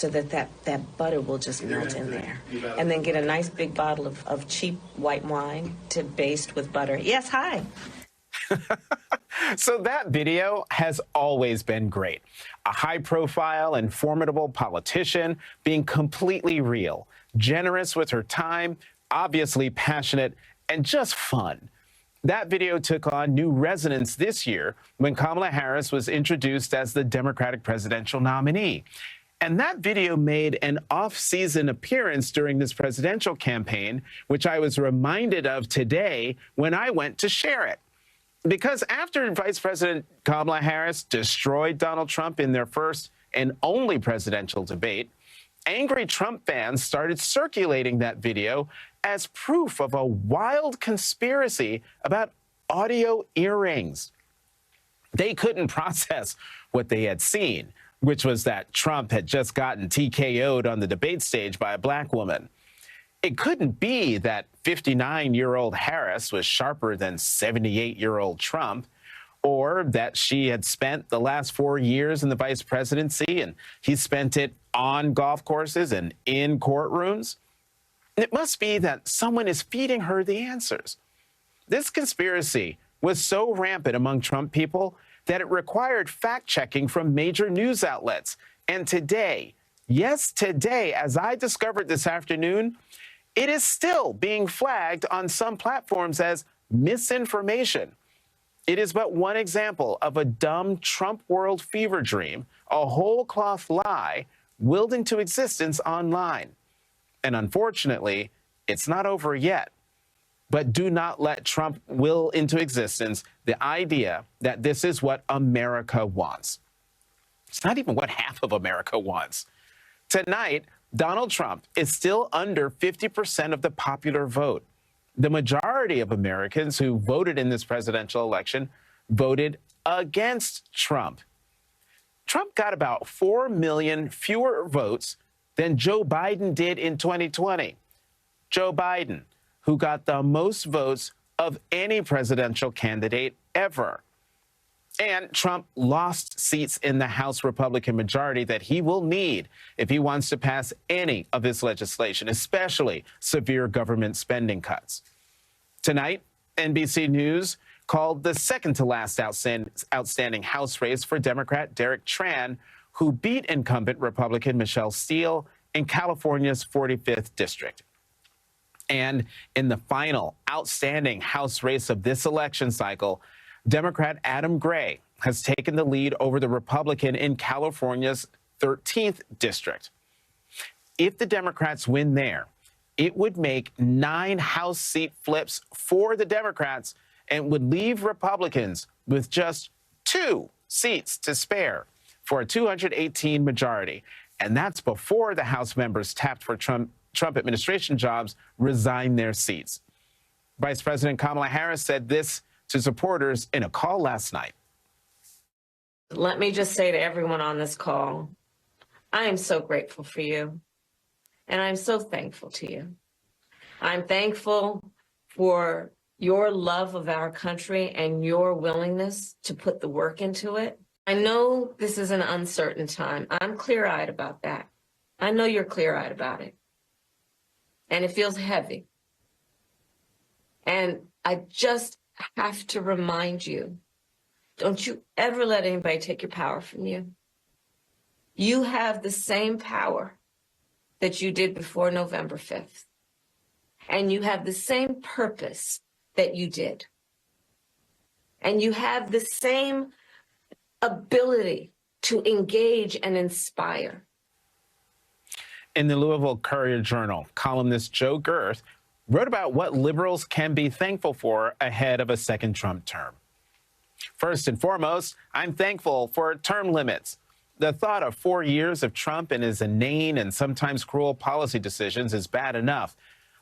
so that butter will just melt in there. And then get a nice big bottle of cheap white wine to baste with butter. Yes, hi. So that video has always been great. A high-profile and formidable politician being completely real, generous with her time, obviously passionate, and just fun. That video took on new resonance this year when Kamala Harris was introduced as the Democratic presidential nominee. And that video made an off-season appearance during this presidential campaign, which I was reminded of today when I went to share it. Because after Vice President Kamala Harris destroyed Donald Trump in their first and only presidential debate, angry Trump fans started circulating that video as proof of a wild conspiracy about audio earrings. They couldn't process what they had seen, which was that Trump had just gotten TKO'd on the debate stage by a black woman. It couldn't be that 59-year-old Harris was sharper than 78-year-old Trump, or that she had spent the last 4 years in the vice presidency and he spent it on golf courses and in courtrooms. It must be that someone is feeding her the answers. This conspiracy was so rampant among Trump people that it required fact-checking from major news outlets. And today, yes, today, as I discovered this afternoon, it is still being flagged on some platforms as misinformation. It is but one example of a dumb Trump world fever dream, a whole cloth lie willed into existence online. And unfortunately, it's not over yet. But do not let Trump will into existence the idea that this is what America wants. It's not even what half of America wants. Tonight, Donald Trump is still under 50% of the popular vote. The majority of Americans who voted in this presidential election voted against Trump. Trump got about 4 million fewer votes than Joe Biden did in 2020. Joe Biden, who got the most votes of any presidential candidate ever. And Trump lost seats in the House Republican majority that he will need if he wants to pass any of his legislation, especially severe government spending cuts. Tonight, NBC News called the second-to-last outstanding House race for Democrat Derek Tran, who beat incumbent Republican Michelle Steele in California's 45th district. And in the final outstanding House race of this election cycle, Democrat Adam Gray has taken the lead over the Republican in California's 13th district. If the Democrats win there, it would make 9 House seat flips for the Democrats and would leave Republicans with just 2 seats to spare for a 218 majority. And that's before the House members tapped for Trump administration jobs resign their seats. Vice President Kamala Harris said this to supporters in a call last night. Let me just say to everyone on this call, I am so grateful for you, and I'm so thankful to you. I'm thankful for your love of our country and your willingness to put the work into it. I know this is an uncertain time. I'm clear-eyed about that. I know you're clear-eyed about it. And it feels heavy. And I just have to remind you, don't you ever let anybody take your power from you. You have the same power that you did before November 5th. And you have the same purpose that you did. And you have the same ability to engage and inspire. In the Louisville Courier-Journal, columnist Joe Girth wrote about what liberals can be thankful for ahead of a second Trump term. First and foremost, I'm thankful for term limits. The thought of 4 years of Trump and his inane and sometimes cruel policy decisions is bad enough.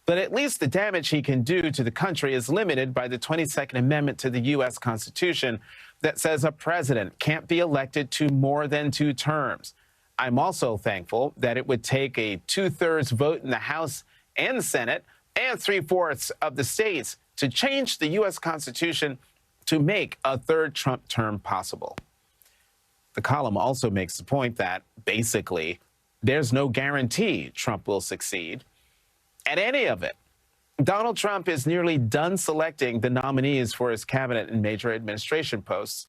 But at least the damage he can do to the country is limited by the 22nd Amendment to the U.S. Constitution that says a president can't be elected to more than 2 terms. I'm also thankful that it would take a 2/3 vote in the House and Senate and 3/4 of the states to change the U.S. Constitution to make a third Trump term possible. The column also makes the point that, basically, there's no guarantee Trump will succeed at any of it. Donald Trump is nearly done selecting the nominees for his cabinet and major administration posts.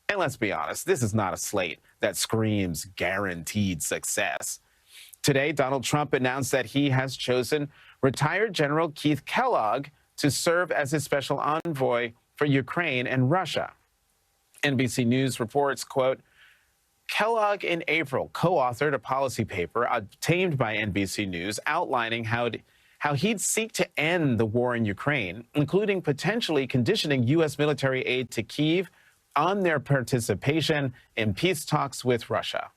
And let's be honest, this is not a slate that screams guaranteed success. Today, Donald Trump announced that he has chosen retired General Keith Kellogg to serve as his special envoy for Ukraine and Russia. NBC News reports, quote, Kellogg in April co-authored a policy paper obtained by NBC News outlining how he'd seek to end the war in Ukraine, including potentially conditioning U.S. military aid to Kyiv on their participation in peace talks with Russia.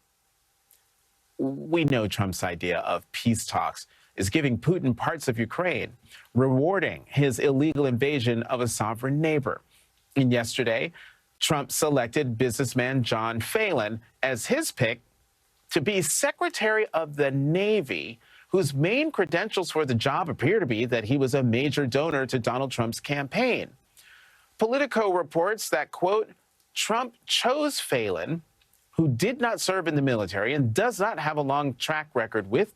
We know Trump's idea of peace talks is giving Putin parts of Ukraine, rewarding his illegal invasion of a sovereign neighbor. And yesterday, Trump selected businessman John Phelan as his pick to be Secretary of the Navy, whose main credentials for the job appear to be that he was a major donor to Donald Trump's campaign. Politico reports that, quote, Trump chose Phelan, who did not serve in the military and does not have a long track record with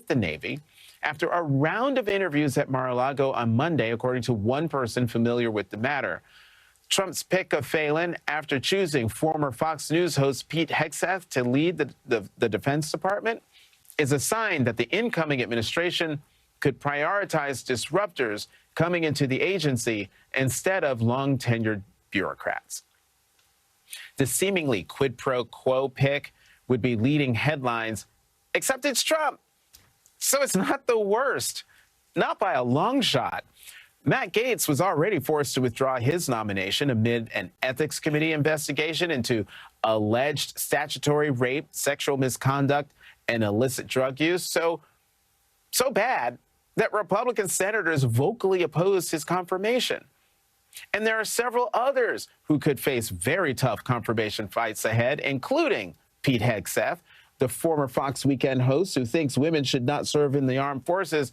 the Navy, after a round of interviews at Mar-a-Lago on Monday, according to one person familiar with the matter. Trump's pick of Phelan, after choosing former Fox News host Pete Hegseth to lead the Defense Department, is a sign that the incoming administration could prioritize disruptors coming into the agency instead of long-tenured bureaucrats. The seemingly quid pro quo pick would be leading headlines, except it's Trump. So it's not the worst, not by a long shot. Matt Gaetz was already forced to withdraw his nomination amid an ethics committee investigation into alleged statutory rape, sexual misconduct, and illicit drug use. So bad that Republican senators vocally opposed his confirmation. And there are several others who could face very tough confirmation fights ahead, including Pete Hegseth, the former Fox Weekend host who thinks women should not serve in the armed forces,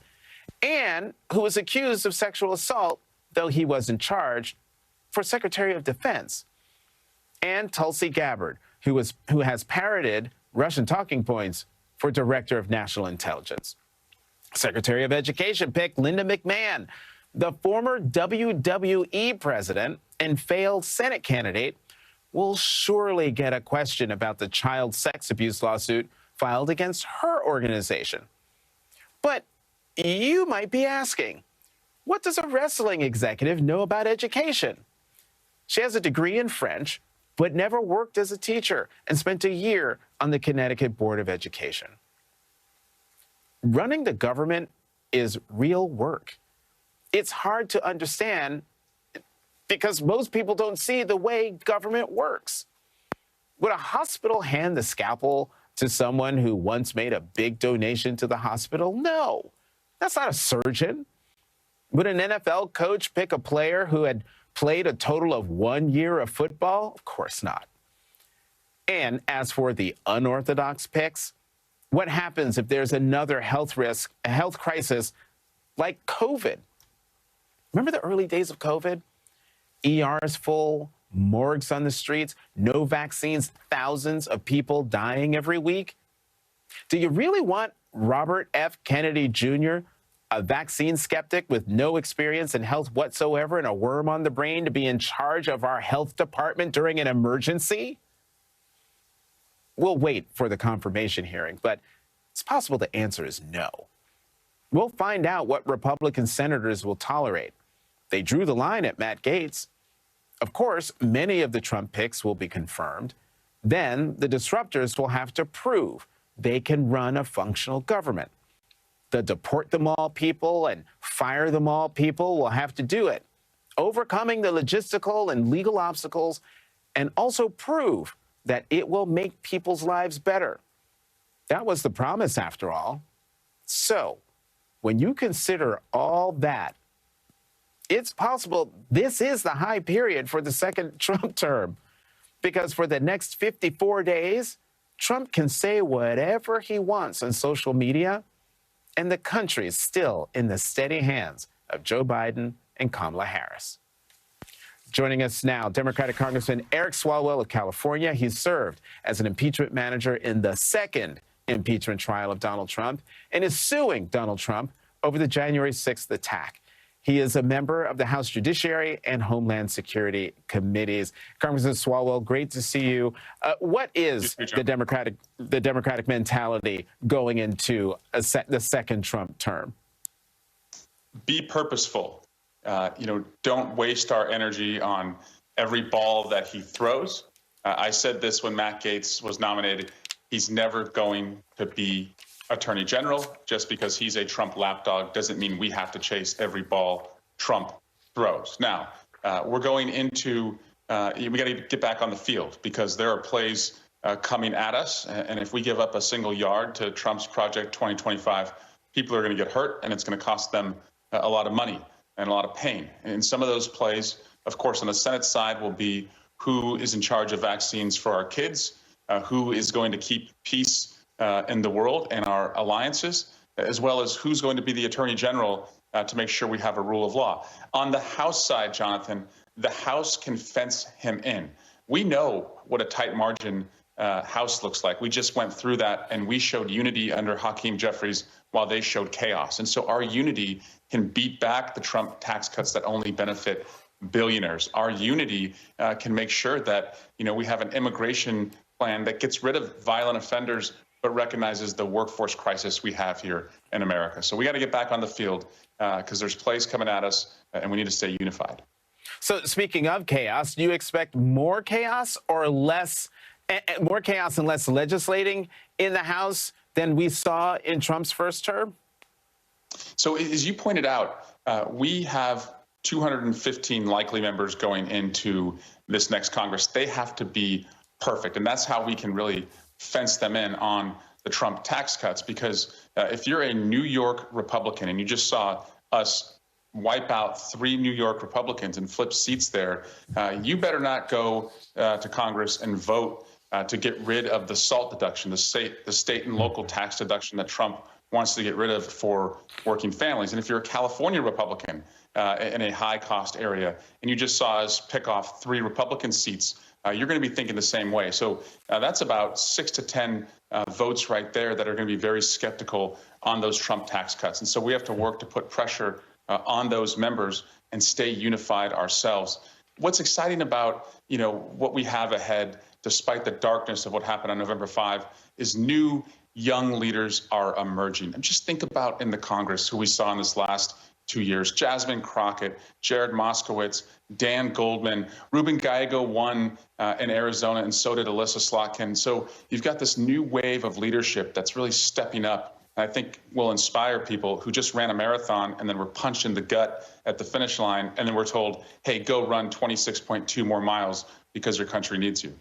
and who was accused of sexual assault, though he wasn't charged, for Secretary of Defense. And Tulsi Gabbard, who has parroted Russian talking points for Director of National Intelligence. Secretary of Education picked Linda McMahon, the former WWE president and failed Senate candidate, will surely get a question about the child sex abuse lawsuit filed against her organization. But you might be asking, what does a wrestling executive know about education? She has a degree in French, but never worked as a teacher and spent a year on the Connecticut Board of Education. Running the government is real work. It's hard to understand because most people don't see the way government works. Would a hospital hand the scalpel to someone who once made a big donation to the hospital? No, that's not a surgeon. Would an NFL coach pick a player who had played a total of 1 year of football? Of course not. And as for the unorthodox picks, what happens if there's another health crisis like COVID? Remember the early days of COVID? ERs full, morgues on the streets, no vaccines, thousands of people dying every week. Do you really want Robert F. Kennedy Jr., a vaccine skeptic with no experience in health whatsoever and a worm on the brain, to be in charge of our health department during an emergency? We'll wait for the confirmation hearing, but it's possible the answer is no. We'll find out what Republican senators will tolerate. They drew the line at Matt Gaetz. Of course, many of the Trump picks will be confirmed. Then the disruptors will have to prove they can run a functional government. The deport them all people and fire them all people will have to do it, overcoming the logistical and legal obstacles, and also prove that it will make people's lives better. That was the promise, after all. So, when you consider all that, it's possible this is the high period for the second Trump term, because for the next 54 days, Trump can say whatever he wants on social media, and the country is still in the steady hands of Joe Biden and Kamala Harris. Joining us now, Democratic Congressman Eric Swalwell of California. He served as an impeachment manager in the second impeachment trial of Donald Trump and is suing Donald Trump over the January 6th attack. He is a member of the House Judiciary and Homeland Security Committees. Congressman Swalwell, great to see you. What is the Democratic mentality going into the second Trump term? Be purposeful. Don't waste our energy on every ball that he throws. I said this when Matt Gaetz was nominated. He's never going to be Attorney General. Just because he's a Trump lapdog doesn't mean we have to chase every ball Trump throws. Now, we're going into, we got to get back on the field because there are plays coming at us. And if we give up a single yard to Trump's Project 2025, people are going to get hurt and it's going to cost them a lot of money and a lot of pain. And some of those plays, of course, on the Senate side will be who is in charge of vaccines for our kids, who is going to keep peace in the world and our alliances, as well as who's going to be the Attorney General to make sure we have a rule of law. On the House side, Jonathan, the House can fence him in. We know what a tight margin House looks like. We just went through that, and we showed unity under Hakeem Jeffries while they showed chaos. And so our unity can beat back the Trump tax cuts that only benefit billionaires. Our unity can make sure that, we have an immigration plan that gets rid of violent offenders but recognizes the workforce crisis we have here in America. So we got to get back on the field because there's plays coming at us and we need to stay unified. So speaking of chaos, do you expect more chaos or less, more chaos and less legislating in the House than we saw in Trump's first term? So as you pointed out, we have 215 likely members going into this next Congress. They have to be perfect. And that's how we can really fence them in on the Trump tax cuts, because if you're a New York Republican and you just saw us wipe out 3 New York Republicans and flip seats there, you better not go to Congress and vote to get rid of the SALT deduction, the state and local tax deduction that Trump wants to get rid of for working families. And if you're a California Republican in a high-cost area and you just saw us pick off 3 Republican seats, you're going to be thinking the same way. So that's about 6 to 10 votes right there that are going to be very skeptical on those Trump tax cuts. And so we have to work to put pressure on those members and stay unified ourselves. What's exciting about, what we have ahead, despite the darkness of what happened on November 5, is new young leaders are emerging. And just think about in the Congress who we saw in this last 2 years: Jasmine Crockett, Jared Moskowitz, Dan Goldman, Ruben Gallego won in Arizona, and so did Alyssa Slotkin. So you've got this new wave of leadership that's really stepping up. And I think will inspire people who just ran a marathon and then were punched in the gut at the finish line, and then we're told, hey, go run 26.2 more miles because your country needs you.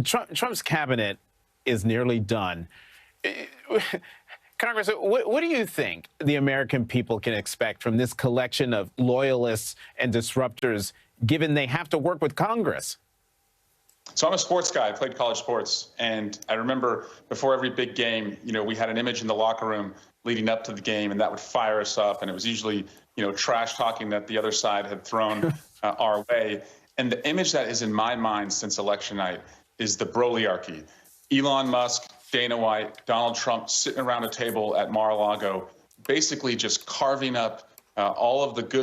Trump's cabinet is nearly done. Congress, what do you think the American people can expect from this collection of loyalists and disruptors, given they have to work with Congress? So I'm a sports guy. I played college sports. And I remember before every big game, we had an image in the locker room leading up to the game, and that would fire us up. And it was usually, trash talking that the other side had thrown our way. And the image that is in my mind since election night is the Brolyarchy. Elon Musk, Dana White, Donald Trump sitting around a table at Mar-a-Lago, basically just carving up all of the good